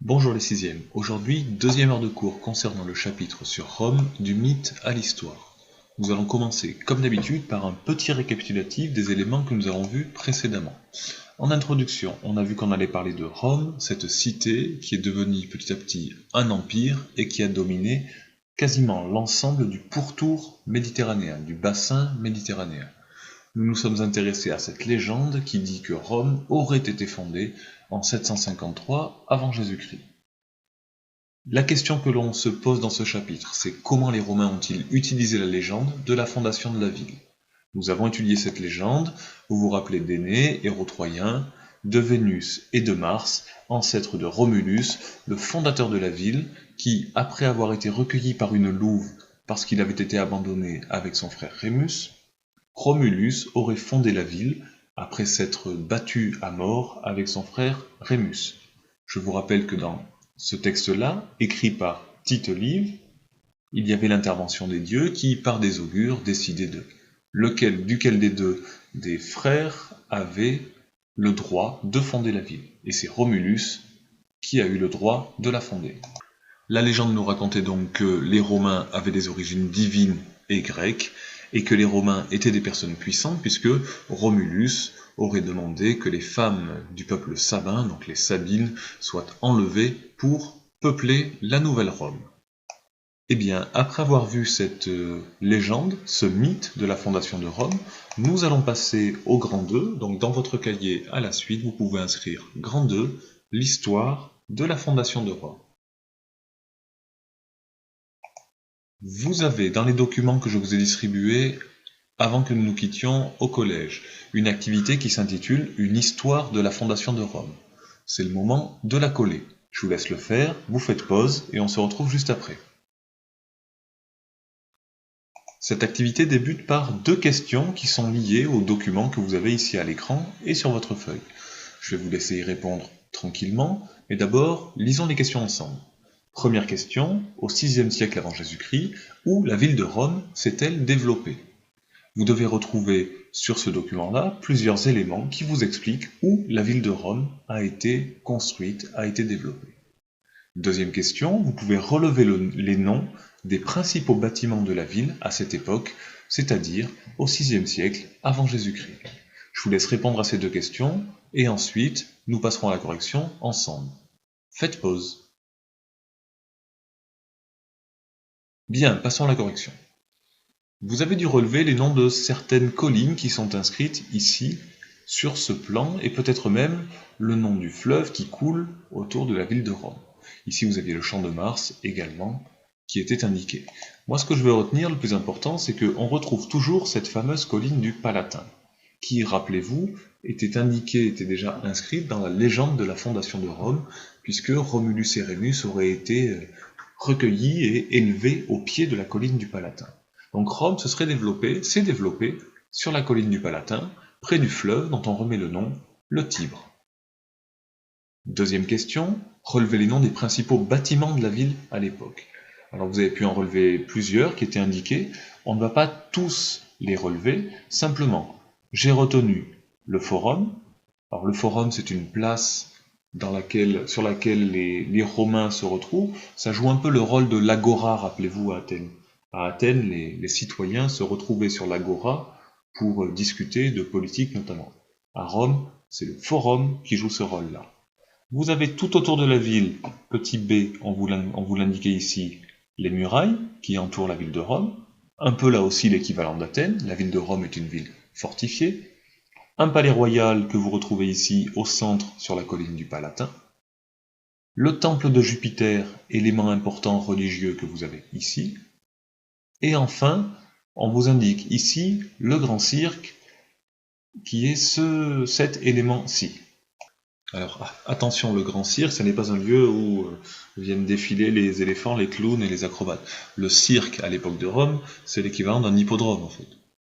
Bonjour les sixièmes, aujourd'hui deuxième heure de cours concernant le chapitre sur Rome, du mythe à l'histoire. Nous allons commencer comme d'habitude par un petit récapitulatif des éléments que nous avons vus précédemment. En introduction, on a vu qu'on allait parler de Rome, cette cité qui est devenue petit à petit un empire et qui a dominé quasiment l'ensemble du pourtour méditerranéen, du bassin méditerranéen. Nous nous sommes intéressés à cette légende qui dit que Rome aurait été fondée en 753 avant Jésus-Christ. La question que l'on se pose dans ce chapitre, c'est comment les Romains ont-ils utilisé la légende de la fondation de la ville? Nous avons étudié cette légende, vous vous rappelez d'Énée, héros troyen, de Vénus et de Mars, ancêtres de Romulus, le fondateur de la ville, qui, après avoir été recueilli par une louve parce qu'il avait été abandonné avec son frère Rémus, Romulus aurait fondé la ville après s'être battu à mort avec son frère Rémus. Je vous rappelle que dans ce texte-là, écrit par Tite Live, il y avait l'intervention des dieux qui, par des augures, décidaient duquel des deux des frères avait le droit de fonder la ville. Et c'est Romulus qui a eu le droit de la fonder. La légende nous racontait donc que les Romains avaient des origines divines et grecques, et que les Romains étaient des personnes puissantes, puisque Romulus aurait demandé que les femmes du peuple sabin, donc les Sabines, soient enlevées pour peupler la nouvelle Rome. Eh bien, après avoir vu cette légende, ce mythe de la fondation de Rome, nous allons passer au grand 2, donc dans votre cahier à la suite, vous pouvez inscrire grand 2, l'histoire de la fondation de Rome. Vous avez dans les documents que je vous ai distribués avant que nous nous quittions au collège une activité qui s'intitule « Une histoire de la fondation de Rome ». C'est le moment de la coller. Je vous laisse le faire, vous faites pause et on se retrouve juste après. Cette activité débute par deux questions qui sont liées aux documents que vous avez ici à l'écran et sur votre feuille. Je vais vous laisser y répondre tranquillement, mais d'abord, lisons les questions ensemble. Première question, au VIe siècle avant Jésus-Christ, où la ville de Rome s'est-elle développée? Vous devez retrouver sur ce document-là plusieurs éléments qui vous expliquent où la ville de Rome a été construite, a été développée. Deuxième question, vous pouvez relever les noms des principaux bâtiments de la ville à cette époque, c'est-à-dire au VIe siècle avant Jésus-Christ. Je vous laisse répondre à ces deux questions, et ensuite, nous passerons à la correction ensemble. Faites pause. Bien, passons à la correction. Vous avez dû relever les noms de certaines collines qui sont inscrites ici, sur ce plan, et peut-être même le nom du fleuve qui coule autour de la ville de Rome. Ici, vous aviez le champ de Mars également, qui était indiqué. Moi, ce que je veux retenir, le plus important, c'est qu'on retrouve toujours cette fameuse colline du Palatin, qui, rappelez-vous, était déjà inscrite dans la légende de la fondation de Rome, puisque Romulus et Rémus auraient été recueillis et élevés au pied de la colline du Palatin. Donc Rome s'est développée sur la colline du Palatin, près du fleuve dont on remet le nom, le Tibre. Deuxième question, relevez les noms des principaux bâtiments de la ville à l'époque. Alors vous avez pu en relever plusieurs qui étaient indiqués, on ne va pas tous les relever, simplement, j'ai retenu le Forum. Alors le Forum, c'est une place sur laquelle les Romains se retrouvent. Ça joue un peu le rôle de l'agora, rappelez-vous, à Athènes. À Athènes, les citoyens se retrouvaient sur l'agora pour discuter de politique notamment. À Rome, c'est le Forum qui joue ce rôle-là. Vous avez tout autour de la ville, petit b, on vous l'indiquait ici, les murailles qui entourent la ville de Rome, un peu là aussi l'équivalent d'Athènes, la ville de Rome est une ville fortifiée, un palais royal que vous retrouvez ici au centre sur la colline du Palatin, le temple de Jupiter, élément important religieux que vous avez ici, et enfin, on vous indique ici le grand cirque qui est cet élément-ci. Alors attention, le grand cirque, ce n'est pas un lieu où viennent défiler les éléphants, les clowns et les acrobates. Le cirque à l'époque de Rome, c'est l'équivalent d'un hippodrome en fait.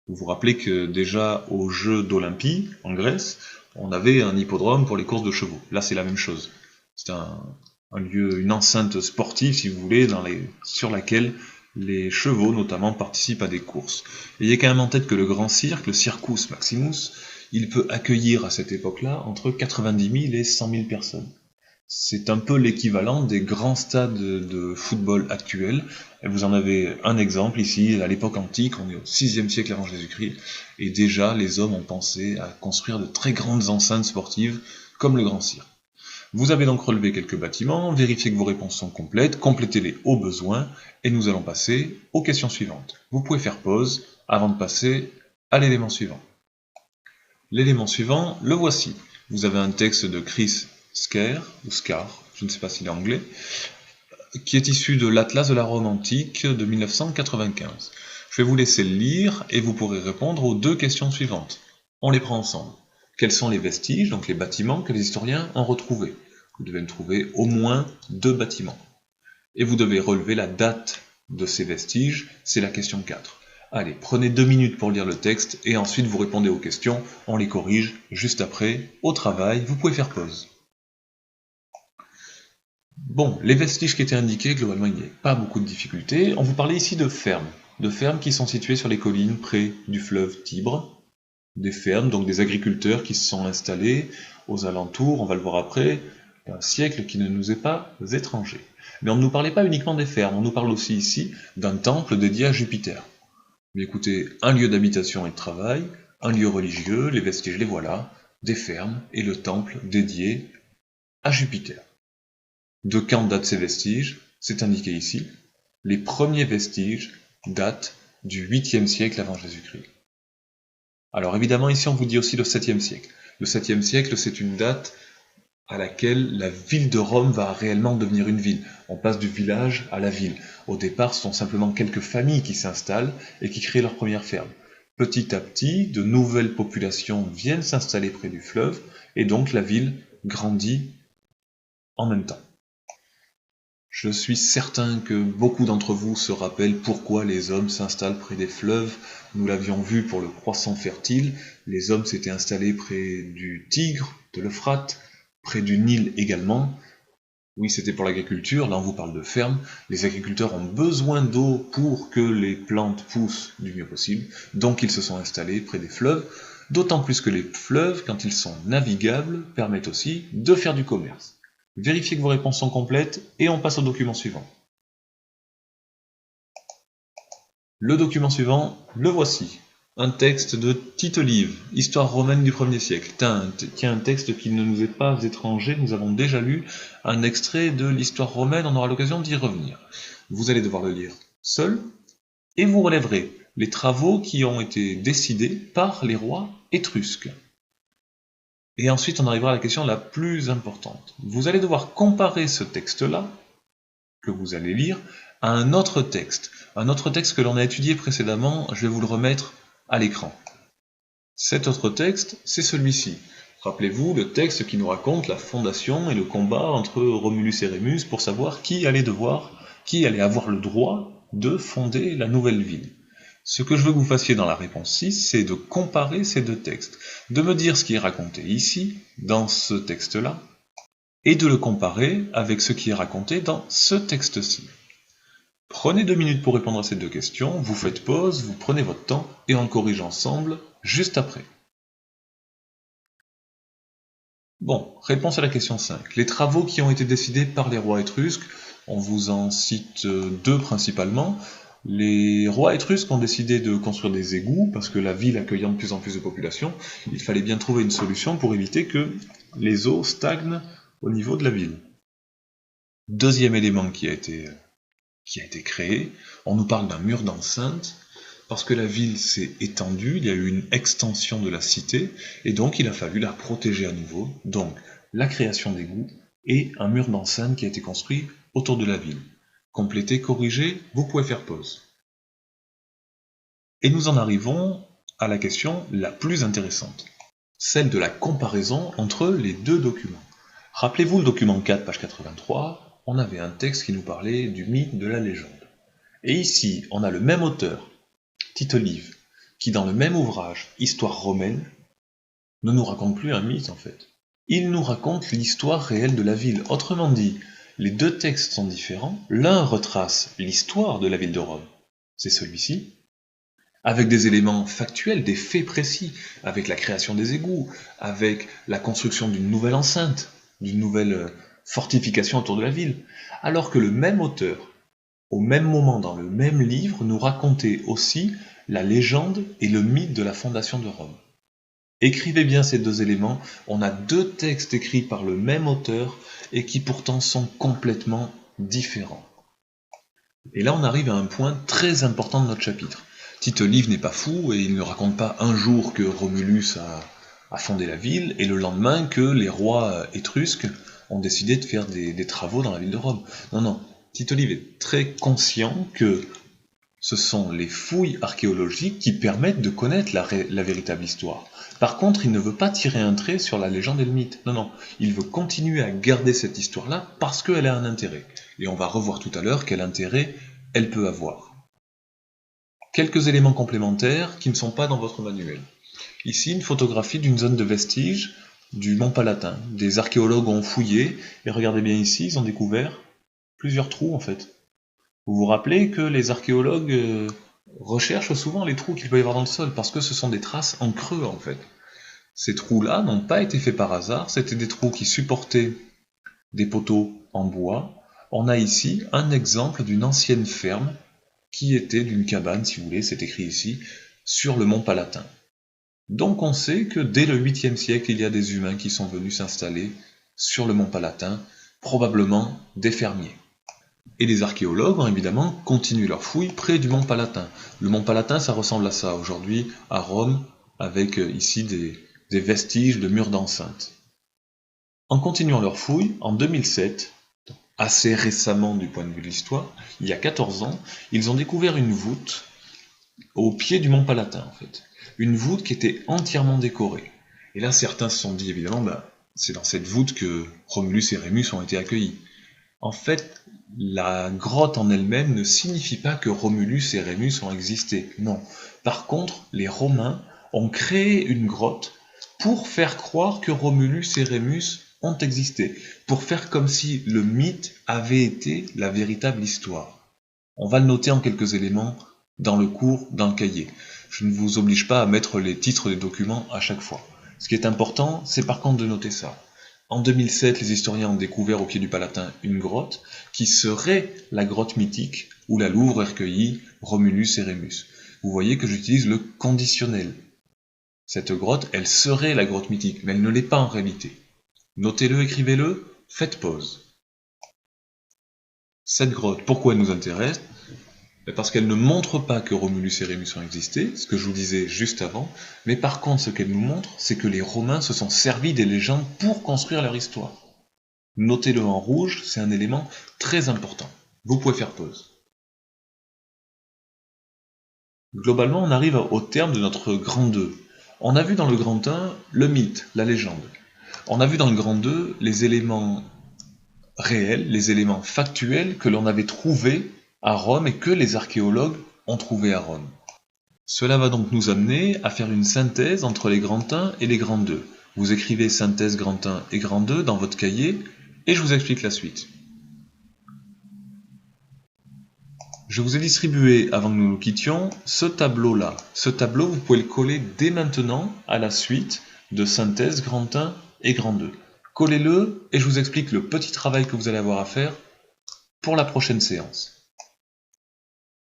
Vous vous rappelez que déjà aux Jeux d'Olympie, en Grèce, on avait un hippodrome pour les courses de chevaux. Là c'est la même chose. C'est un lieu, une enceinte sportive si vous voulez, sur laquelle les chevaux notamment participent à des courses. Et ayez quand même en tête que le grand cirque, le Circus Maximus, il peut accueillir à cette époque-là entre 90 000 et 100 000 personnes. C'est un peu l'équivalent des grands stades de football actuels. Et vous en avez un exemple ici, à l'époque antique, on est au 6e siècle avant Jésus-Christ, et déjà les hommes ont pensé à construire de très grandes enceintes sportives, comme le Grand Cirque. Vous avez donc relevé quelques bâtiments, vérifiez que vos réponses sont complètes, complétez-les au besoin, et nous allons passer aux questions suivantes. Vous pouvez faire pause avant de passer à l'élément suivant. L'élément suivant, le voici. Vous avez un texte de Chris Scar, ou Scar, je ne sais pas s'il est anglais, qui est issu de l'Atlas de la Rome antique de 1995. Je vais vous laisser le lire et vous pourrez répondre aux deux questions suivantes. On les prend ensemble. Quels sont les vestiges, donc les bâtiments que les historiens ont retrouvés? Vous devez me trouver au moins 2 bâtiments. Et vous devez relever la date de ces vestiges, c'est la question 4. Allez, prenez 2 minutes pour lire le texte et ensuite vous répondez aux questions, on les corrige juste après, au travail, vous pouvez faire pause. Bon, les vestiges qui étaient indiqués, globalement il n'y avait pas beaucoup de difficultés. On vous parlait ici de fermes qui sont situées sur les collines près du fleuve Tibre. Des fermes, donc des agriculteurs qui se sont installés aux alentours, on va le voir après, d'un siècle qui ne nous est pas étranger. Mais on ne nous parlait pas uniquement des fermes, on nous parle aussi ici d'un temple dédié à Jupiter. Mais écoutez, un lieu d'habitation et de travail, un lieu religieux, les vestiges les voilà, des fermes et le temple dédié à Jupiter. De quand datent ces vestiges? C'est indiqué ici. Les premiers vestiges datent du 8e siècle avant Jésus-Christ. Alors évidemment, ici on vous dit aussi le 7e siècle. Le 7e siècle, c'est une date à laquelle la ville de Rome va réellement devenir une ville. On passe du village à la ville. Au départ, ce sont simplement quelques familles qui s'installent et qui créent leur première ferme. Petit à petit, de nouvelles populations viennent s'installer près du fleuve, et donc la ville grandit en même temps. Je suis certain que beaucoup d'entre vous se rappellent pourquoi les hommes s'installent près des fleuves. Nous l'avions vu pour le croissant fertile, les hommes s'étaient installés près du Tigre, de l'Euphrate, près du Nil également. Oui, c'était pour l'agriculture, là on vous parle de ferme. Les agriculteurs ont besoin d'eau pour que les plantes poussent du mieux possible, donc ils se sont installés près des fleuves, d'autant plus que les fleuves, quand ils sont navigables, permettent aussi de faire du commerce. Vérifiez que vos réponses sont complètes et on passe au document suivant. Le document suivant, le voici. Un texte de Tite Live, Histoire romaine du 1er siècle. Tiens, un texte qui ne nous est pas étranger, nous avons déjà lu un extrait de l'Histoire romaine, on aura l'occasion d'y revenir. Vous allez devoir le lire seul, et vous relèverez les travaux qui ont été décidés par les rois étrusques. Et ensuite, on arrivera à la question la plus importante. Vous allez devoir comparer ce texte-là, que vous allez lire, à un autre texte que l'on a étudié précédemment, je vais vous le remettre à l'écran. Cet autre texte, c'est celui-ci. Rappelez-vous, le texte qui nous raconte la fondation et le combat entre Romulus et Rémus pour savoir qui allait avoir le droit de fonder la nouvelle ville. Ce que je veux que vous fassiez dans la réponse 6, c'est de comparer ces deux textes, de me dire ce qui est raconté ici, dans ce texte-là, et de le comparer avec ce qui est raconté dans ce texte-ci. Prenez 2 minutes pour répondre à ces deux questions, vous faites pause, vous prenez votre temps, et on le corrige ensemble juste après. Bon, réponse à la question 5. Les travaux qui ont été décidés par les rois étrusques, on vous en cite 2 principalement. Les rois étrusques ont décidé de construire des égouts, parce que la ville accueillant de plus en plus de population, il fallait bien trouver une solution pour éviter que les eaux stagnent au niveau de la ville. Deuxième élément qui a été créé, on nous parle d'un mur d'enceinte, parce que la ville s'est étendue, il y a eu une extension de la cité, et donc il a fallu la protéger à nouveau, donc la création d'égouts et un mur d'enceinte qui a été construit autour de la ville. Compléter, corriger, vous pouvez faire pause. Et nous en arrivons à la question la plus intéressante, celle de la comparaison entre les deux documents. Rappelez-vous le document 4, page 83, on avait un texte qui nous parlait du mythe de la légende. Et ici, on a le même auteur, Tite Live, qui dans le même ouvrage, Histoire romaine, ne nous raconte plus un mythe en fait. Il nous raconte l'histoire réelle de la ville. Autrement dit, les deux textes sont différents. L'un retrace l'histoire de la ville de Rome, c'est celui-ci, avec des éléments factuels, des faits précis, avec la création des égouts, avec la construction d'une nouvelle enceinte, d'une nouvelle fortifications autour de la ville, alors que le même auteur, au même moment dans le même livre, nous racontait aussi la légende et le mythe de la fondation de Rome. Écrivez bien ces deux éléments, on a deux textes écrits par le même auteur et qui pourtant sont complètement différents. Et là on arrive à un point très important de notre chapitre. Tite-Live n'est pas fou et il ne raconte pas un jour que Romulus a fondé la ville et le lendemain que les rois étrusques ont décidé de faire des travaux dans la ville de Rome. Non, non, Tite-Live est très conscient que ce sont les fouilles archéologiques qui permettent de connaître la véritable histoire. Par contre, il ne veut pas tirer un trait sur la légende et le mythe. Non, non, il veut continuer à garder cette histoire-là parce qu'elle a un intérêt. Et on va revoir tout à l'heure quel intérêt elle peut avoir. Quelques éléments complémentaires qui ne sont pas dans votre manuel. Ici, une photographie d'une zone de vestiges du Mont Palatin. Des archéologues ont fouillé, et regardez bien ici, ils ont découvert plusieurs trous en fait. Vous vous rappelez que les archéologues recherchent souvent les trous qu'il peut y avoir dans le sol, parce que ce sont des traces en creux en fait. Ces trous-là n'ont pas été faits par hasard, c'était des trous qui supportaient des poteaux en bois. On a ici un exemple d'une ancienne ferme qui était d'une cabane, si vous voulez, c'est écrit ici, sur le mont Palatin. Donc on sait que dès le 8e siècle, il y a des humains qui sont venus s'installer sur le mont Palatin, probablement des fermiers. Et les archéologues ont évidemment continué leurs fouilles près du mont Palatin. Le mont Palatin, ça ressemble à ça aujourd'hui, à Rome, avec ici des vestiges de murs d'enceinte. En continuant leurs fouilles, en 2007, assez récemment du point de vue de l'histoire, il y a 14 ans, ils ont découvert une voûte au pied du mont Palatin, en fait. Une voûte qui était entièrement décorée. Et là, certains se sont dit, évidemment, c'est dans cette voûte que Romulus et Rémus ont été accueillis. En fait, la grotte en elle-même ne signifie pas que Romulus et Rémus ont existé. Non. Par contre, les Romains ont créé une grotte pour faire croire que Romulus et Rémus ont existé, pour faire comme si le mythe avait été la véritable histoire. On va le noter en quelques éléments dans le cours, dans le cahier. Je ne vous oblige pas à mettre les titres des documents à chaque fois. Ce qui est important, c'est par contre de noter ça. En 2007, les historiens ont découvert au pied du Palatin une grotte qui serait la grotte mythique où la Louve recueillit Romulus et Rémus. Vous voyez que j'utilise le conditionnel. Cette grotte, elle serait la grotte mythique, mais elle ne l'est pas en réalité. Notez-le, écrivez-le, faites pause. Cette grotte, pourquoi elle nous intéresse ? Parce qu'elle ne montre pas que Romulus et Rémus ont existé, ce que je vous disais juste avant, mais par contre ce qu'elle nous montre, c'est que les Romains se sont servis des légendes pour construire leur histoire. Notez-le en rouge, c'est un élément très important. Vous pouvez faire pause. Globalement, on arrive au terme de notre grand 2. On a vu dans le grand 1 le mythe, la légende. On a vu dans le grand 2 les éléments réels, les éléments factuels que l'on avait trouvés à Rome et que les archéologues ont trouvés à Rome. Cela va donc nous amener à faire une synthèse entre les grands 1 et les grands 2. Vous écrivez synthèse grand 1 et grand 2 dans votre cahier et je vous explique la suite. Je vous ai distribué, avant que nous nous quittions, ce tableau-là. Ce tableau, vous pouvez le coller dès maintenant à la suite de synthèse grand 1 et grand 2. Collez-le et je vous explique le petit travail que vous allez avoir à faire pour la prochaine séance.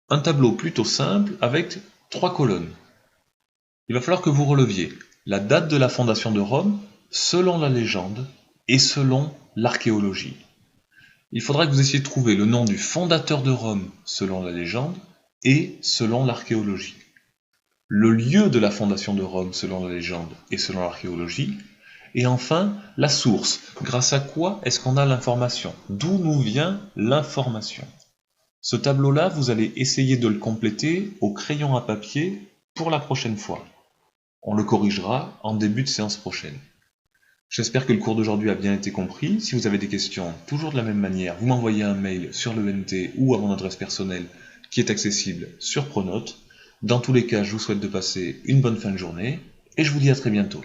Un tableau plutôt simple avec 3 colonnes. Il va falloir que vous releviez la date de la fondation de Rome selon la légende et selon l'archéologie. Il faudra que vous essayiez de trouver le nom du fondateur de Rome selon la légende et selon l'archéologie. Le lieu de la fondation de Rome selon la légende et selon l'archéologie. Et enfin, la source. Grâce à quoi est-ce qu'on a l'information? D'où nous vient l'information? Ce tableau-là, vous allez essayer de le compléter au crayon à papier pour la prochaine fois. On le corrigera en début de séance prochaine. J'espère que le cours d'aujourd'hui a bien été compris. Si vous avez des questions, toujours de la même manière, vous m'envoyez un mail sur l'ENT ou à mon adresse personnelle qui est accessible sur Pronote. Dans tous les cas, je vous souhaite de passer une bonne fin de journée et je vous dis à très bientôt.